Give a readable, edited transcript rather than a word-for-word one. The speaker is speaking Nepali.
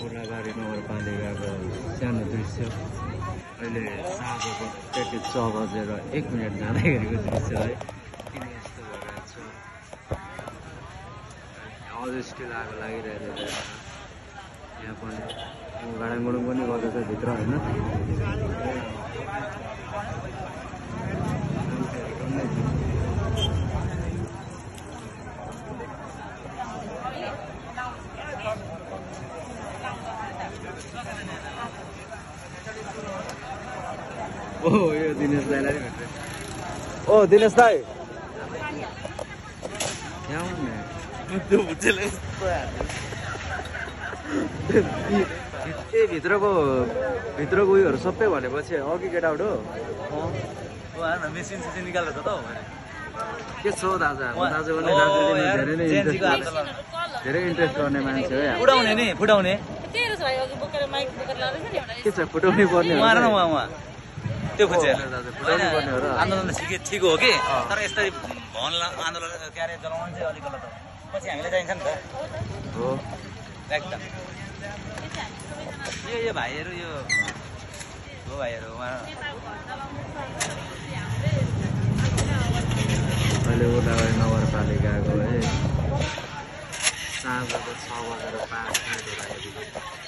गोलाबारी नगरपालिकाको सानो दृश्य अहिले साँझको त्यति 6:01 जाँदाखेरिको दृश्य है किन यस्तो भइरहेको छ अझ स्टिल आगो लागिरहेको छ यहाँ पनि गाडाङगुडुङ पनि गर्दैछ भित्र होइन ओ यो दिनेश दाइलाई भेट्छ ओ दिनेश दाइ यहाँ आउनु त्यो बुझेले ए भित्रको उयोहरू सबै भनेपछि अघि केटाउट हो मेसिन सेसिन निकालेर त के छ दाजु दाजु पनि दाजुले धेरै इन्ट्रेस्ट गर्ने मान्छे हो फुटाउने नि फुटाउने के छ फुटाउनै पर्ने हो त्यो खोजेर फुटाउनु पर्ने हो र आन्दोलन ठिक हो कि तर यस्तै भवन आन्दोलन क्यारे जलाउनु चाहिँ अलिक गलत हो पछि हामीले चाहिन्छ नि त हो एकदम यो भाइहरू यो हो भाइहरू अहिले गोलाबारी नगरपालिकाको है साँझको 6:05